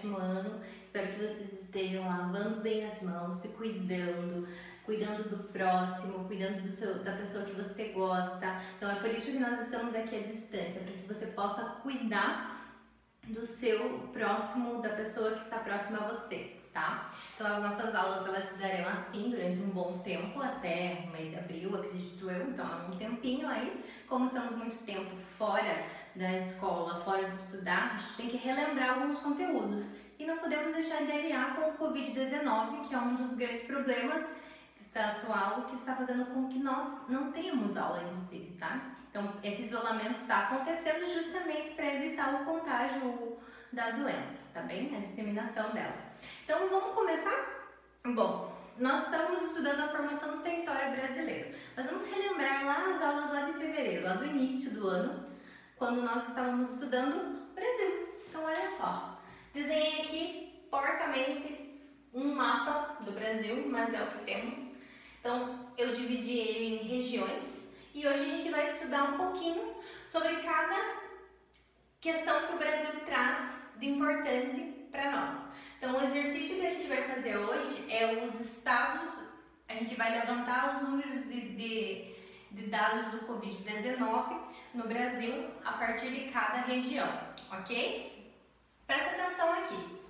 sétimo ano. Espero que vocês estejam lavando bem as mãos, se cuidando do próximo, cuidando da pessoa que você gosta. Então é por isso que nós estamos aqui à distância, para que você possa cuidar do seu próximo, da pessoa que está próxima a você, tá? Então as nossas aulas elas se darão assim durante um bom tempo, até o mês de abril, acredito eu, então é um tempinho aí. Como estamos muito tempo fora da escola, fora de estudar, a gente tem que relembrar alguns conteúdos e não podemos deixar de aliar com o Covid-19, que é um dos grandes problemas atual, que está fazendo com que nós não tenhamos aula, inclusive, tá? Então, esse isolamento está acontecendo justamente para evitar o contágio da doença, tá bem? A disseminação dela. Então, vamos começar? Bom, nós estamos estudando a formação do território brasileiro. Mas vamos relembrar lá as aulas lá de fevereiro, lá do início do ano, quando nós estávamos estudando Brasil. Então, olha só, desenhei aqui, porcamente, um mapa do Brasil, mas é o que temos. Então, eu dividi ele em regiões e hoje a gente vai estudar um pouquinho sobre cada questão que o Brasil traz de importante para nós. Então, o exercício que a gente vai fazer hoje é os estados, a gente vai levantar os números de dados do Covid-19 no Brasil a partir de cada região, ok? Presta atenção aqui.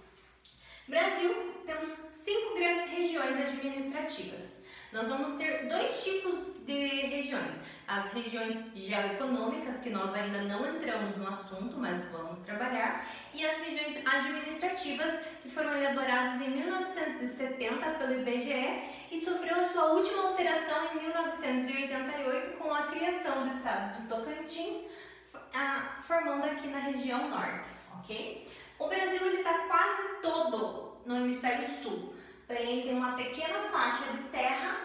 Brasil, temos 5 grandes regiões administrativas. Nós vamos ter 2 tipos de regiões. As regiões geoeconômicas, que nós ainda não entramos no assunto, mas vamos trabalhar, e as regiões administrativas, que foram elaboradas em 1970 pelo IBGE e sofreu a sua última alteração em 1988 com a criação do estado do Tocantins, formando aqui na região norte, ok? O Brasil está quase todo no hemisfério sul. Porém, tem uma pequena faixa de terra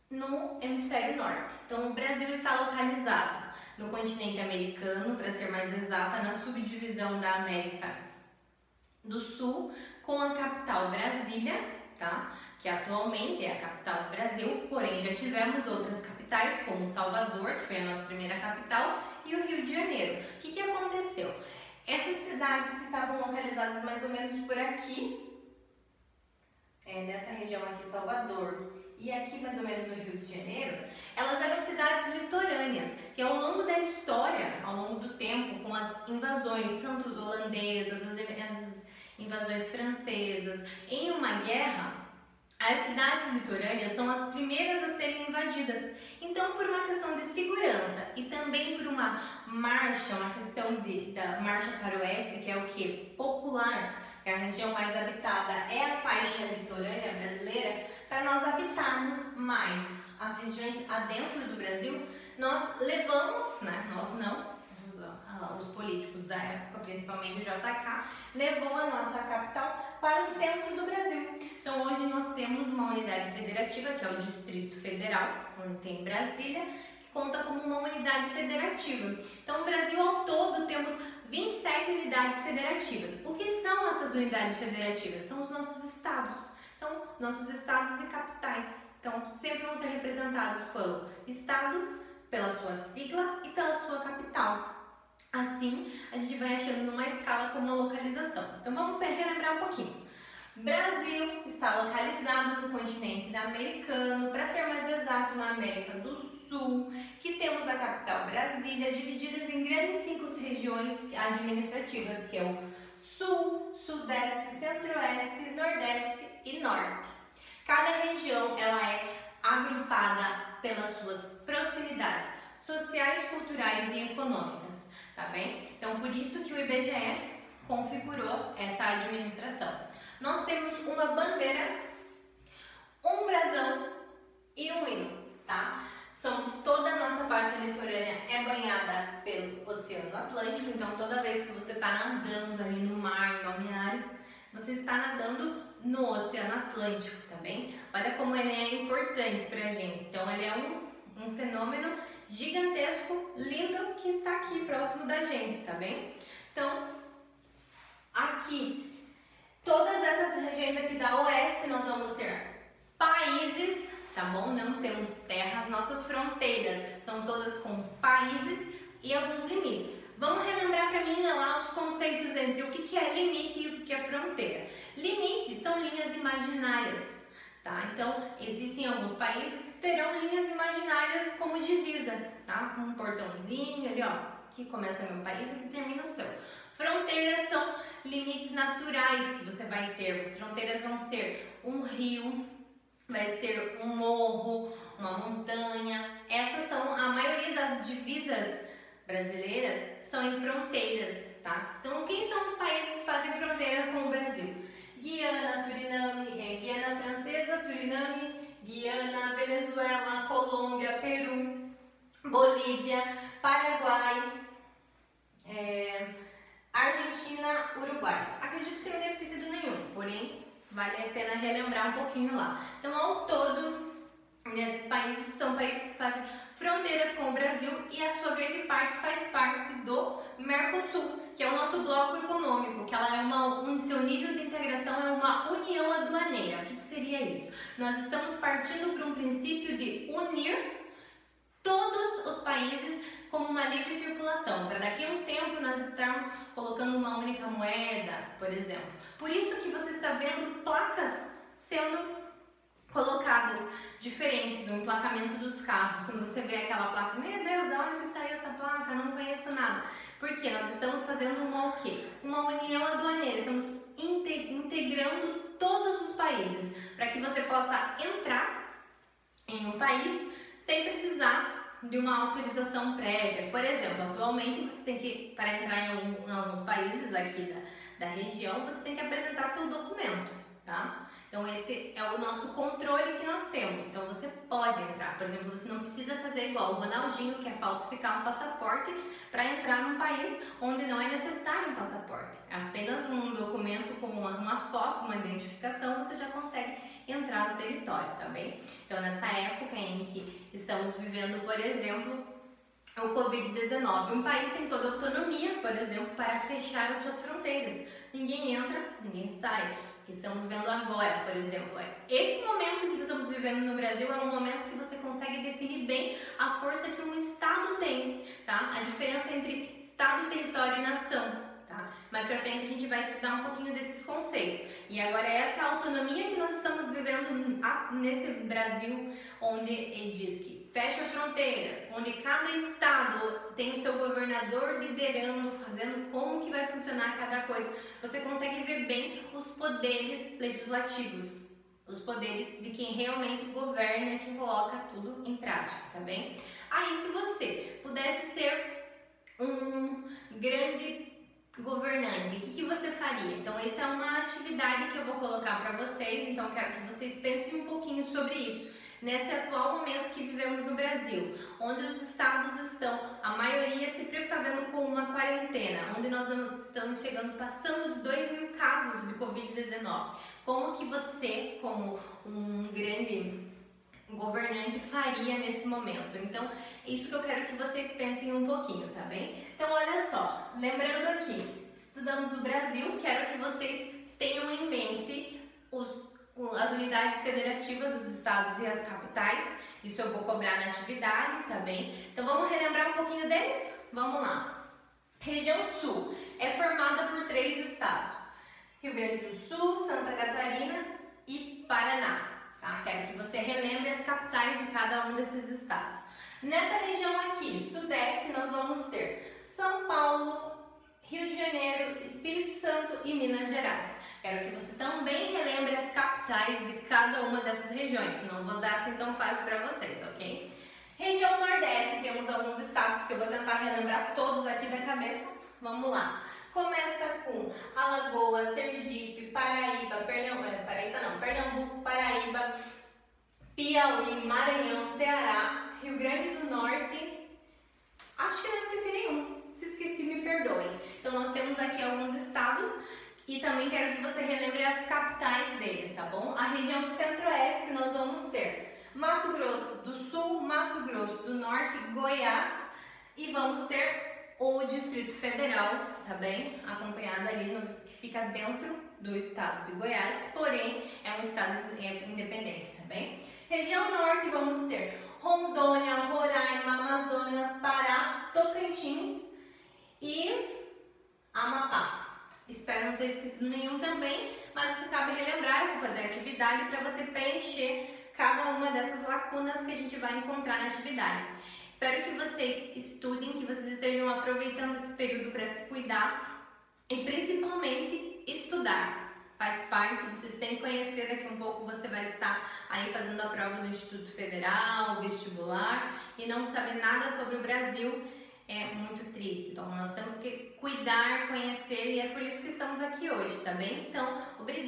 no hemisfério norte. Então, o Brasil está localizado no continente americano, para ser mais exata, na subdivisão da América do Sul, com a capital Brasília, tá? Que atualmente é a capital do Brasil, porém já tivemos outras capitais, como Salvador, que foi a nossa primeira capital, e o Rio de Janeiro. O que aconteceu? Essas cidades que estavam localizadas mais ou menos por aqui, nessa região aqui, Salvador, e aqui mais ou menos no Rio de Janeiro, elas eram cidades litorâneas, que ao longo da história, ao longo do tempo, com as invasões, tanto holandesas, as invasões francesas, em uma guerra, as cidades litorâneas são as primeiras a serem invadidas. Então, por uma questão de segurança e também por uma marcha, uma questão da marcha para o oeste, que é o que? Popular, que a região mais habitada é a faixa litorânea brasileira, para nós habitarmos mais as regiões adentro do Brasil, nós levamos, nós não, os políticos da época, principalmente o JK, levou a nossa capital para o centro do Brasil. Então hoje nós temos uma unidade federativa, que é o Distrito Federal, onde tem Brasília, que conta como uma unidade federativa. Então no Brasil ao todo temos 27 unidades federativas. O que são essas unidades federativas? São os nossos estados. Então, nossos estados e capitais. Então, sempre vão ser representados pelo estado, pela sua sigla e pela sua capital. Assim, a gente vai achando numa escala como uma localização. Então, vamos relembrar um pouquinho. Brasil está localizado no continente americano, para ser mais exato, na América do Sul, que temos a capital Brasília, dividida em grandes 5 regiões administrativas, que é o Sul, Sudeste, Centro-Oeste, Nordeste e Norte. Cada região ela é agrupada pelas suas proximidades sociais, culturais e econômicas, tá bem? Então, por isso que o IBGE configurou essa administração. Nós temos uma bandeira, um brasão e um hino, tá? Toda a nossa faixa litorânea é banhada pelo Oceano Atlântico, então toda vez que você está nadando ali no mar, no balneário, você está nadando no Oceano Atlântico também. Olha como ele é importante pra gente. Então ele é um fenômeno gigantesco, lindo, que está aqui próximo da gente, tá bem? Então, aqui, todas essas regiões aqui da oeste, nós vamos ter países, tá bom? Não temos terras, nossas fronteiras estão todas com países e alguns limites. Vamos relembrar para mim lá os conceitos entre o que é limite e o que é fronteira. Limites são linhas imaginárias, tá? Então, existem alguns países que terão linhas imaginárias como divisa, tá? Com um portãozinho ali, ó, aqui começa meu país, aqui termina o seu. Fronteiras são limites naturais que você vai ter. As fronteiras vão ser um rio, vai ser um morro, uma montanha. Essas são a maioria das divisas brasileiras são em fronteiras, tá? Então, quem são os países que fazem fronteira com o Brasil? Guiana, Suriname, Guiana Francesa, Suriname, Guiana, Venezuela, Colômbia, Peru, Bolívia, Paraguai, Argentina, Uruguai. Acredito que não tenha esquecido nenhum, porém vale a pena relembrar um pouquinho lá. Então, ao todo, nesses países são países que fazem fronteiras com o Brasil e a sua grande parte faz parte do Mercosul, que é o nosso bloco econômico, que ela é seu nível de integração é uma união aduaneira. O que seria isso? Nós estamos partindo para um princípio de unir todos os países como uma livre circulação, para daqui a um tempo nós estarmos colocando uma única moeda, por exemplo. Por isso que você está vendo placas sendo colocadas diferentes, o emplacamento dos carros. Quando você vê aquela placa, meu Deus, da onde que saiu essa placa? Não conheço nada. Porque nós estamos fazendo o quê? Uma união aduaneira, estamos integrando todos os países, para que você possa entrar em um país sem precisar de uma autorização prévia. Por exemplo, atualmente você tem que, para entrar em alguns países aqui da região, você tem que apresentar seu documento, tá? Então esse é o nosso controle que nós temos. Então você pode entrar. Por exemplo, você não precisa fazer igual o Ronaldinho, que é falsificar um passaporte para entrar num país onde não é necessário um passaporte. É apenas um documento com uma foto, uma identificação, você já consegue entrar no território, tá bem? Então nessa época em que estamos vivendo, por exemplo, o Covid-19, um país tem toda a autonomia, por exemplo, para fechar as suas fronteiras. Ninguém entra, ninguém sai. O que estamos vendo agora, por exemplo, esse momento que estamos vivendo no Brasil é um momento que você consegue definir bem a força que um Estado tem, tá? A diferença entre Estado, território e nação, tá? Mais pra frente a gente vai estudar um pouquinho desses conceitos. E agora essa autonomia que nós estamos vivendo nesse Brasil, onde ele diz que fecha as fronteiras, onde cada estado tem o seu governador liderando, fazendo como que vai funcionar cada coisa. Você consegue ver bem os poderes legislativos, os poderes de quem realmente governa, que coloca tudo em prática, tá bem? Aí, se você pudesse ser um grande governante, o que você faria? Então, essa é uma atividade que eu vou colocar para vocês, então quero que vocês pensem um pouquinho sobre isso. Nesse atual momento que vivemos no Brasil, onde os estados estão, a maioria se precavendo com uma quarentena, onde nós estamos chegando, passando de 2.000 casos de Covid-19. Como que você, como um grande governante, faria nesse momento? Então, isso que eu quero que vocês pensem um pouquinho, tá bem? Então, olha só, lembrando aqui, estudamos o Brasil, quero que vocês tenham em mente as unidades federativas, os estados e as capitais. Isso eu vou cobrar na atividade, tá bem? Então vamos relembrar um pouquinho deles? Vamos lá. Região Sul é formada por 3 estados: Rio Grande do Sul, Santa Catarina e Paraná, tá? Quero que você relembre as capitais de cada um desses estados. Nessa região aqui, Sudeste, nós vamos ter São Paulo, Rio de Janeiro, Espírito Santo e Minas Gerais. Quero que você também relembre as capitais de cada uma dessas regiões. Não vou dar assim tão fácil para vocês, ok? Região Nordeste, temos alguns estados que eu vou tentar relembrar todos aqui da cabeça. Vamos lá. Começa com Alagoas, Sergipe, Pernambuco, Paraíba, Piauí, Maranhão, Ceará, Rio Grande do Norte. Acho que não esqueci nenhum. Se esqueci, me perdoem. Então nós temos aqui alguns estados. E também quero que você relembre as capitais deles, tá bom? A região do Centro-Oeste nós vamos ter Mato Grosso do Sul, Mato Grosso do Norte, Goiás e vamos ter o Distrito Federal, tá bem? Acompanhado ali, que fica dentro do estado de Goiás, porém é um estado independente, tá bem? Região Norte vamos ter Rondônia, Roraima, Amazonas, Pará, Tocantins e Amapá. Espero não ter esquecido nenhum também, mas você cabe relembrar, eu vou fazer a atividade para você preencher cada uma dessas lacunas que a gente vai encontrar na atividade. Espero que vocês estudem, que vocês estejam aproveitando esse período para se cuidar e principalmente estudar. Faz parte, vocês têm que conhecer, daqui a um pouco você vai estar aí fazendo a prova do Instituto Federal, vestibular, e não saber nada sobre o Brasil é muito triste. Então nós temos que cuidar, conhecer, e é por isso que estamos aqui hoje, tá bem? Então, obrigada.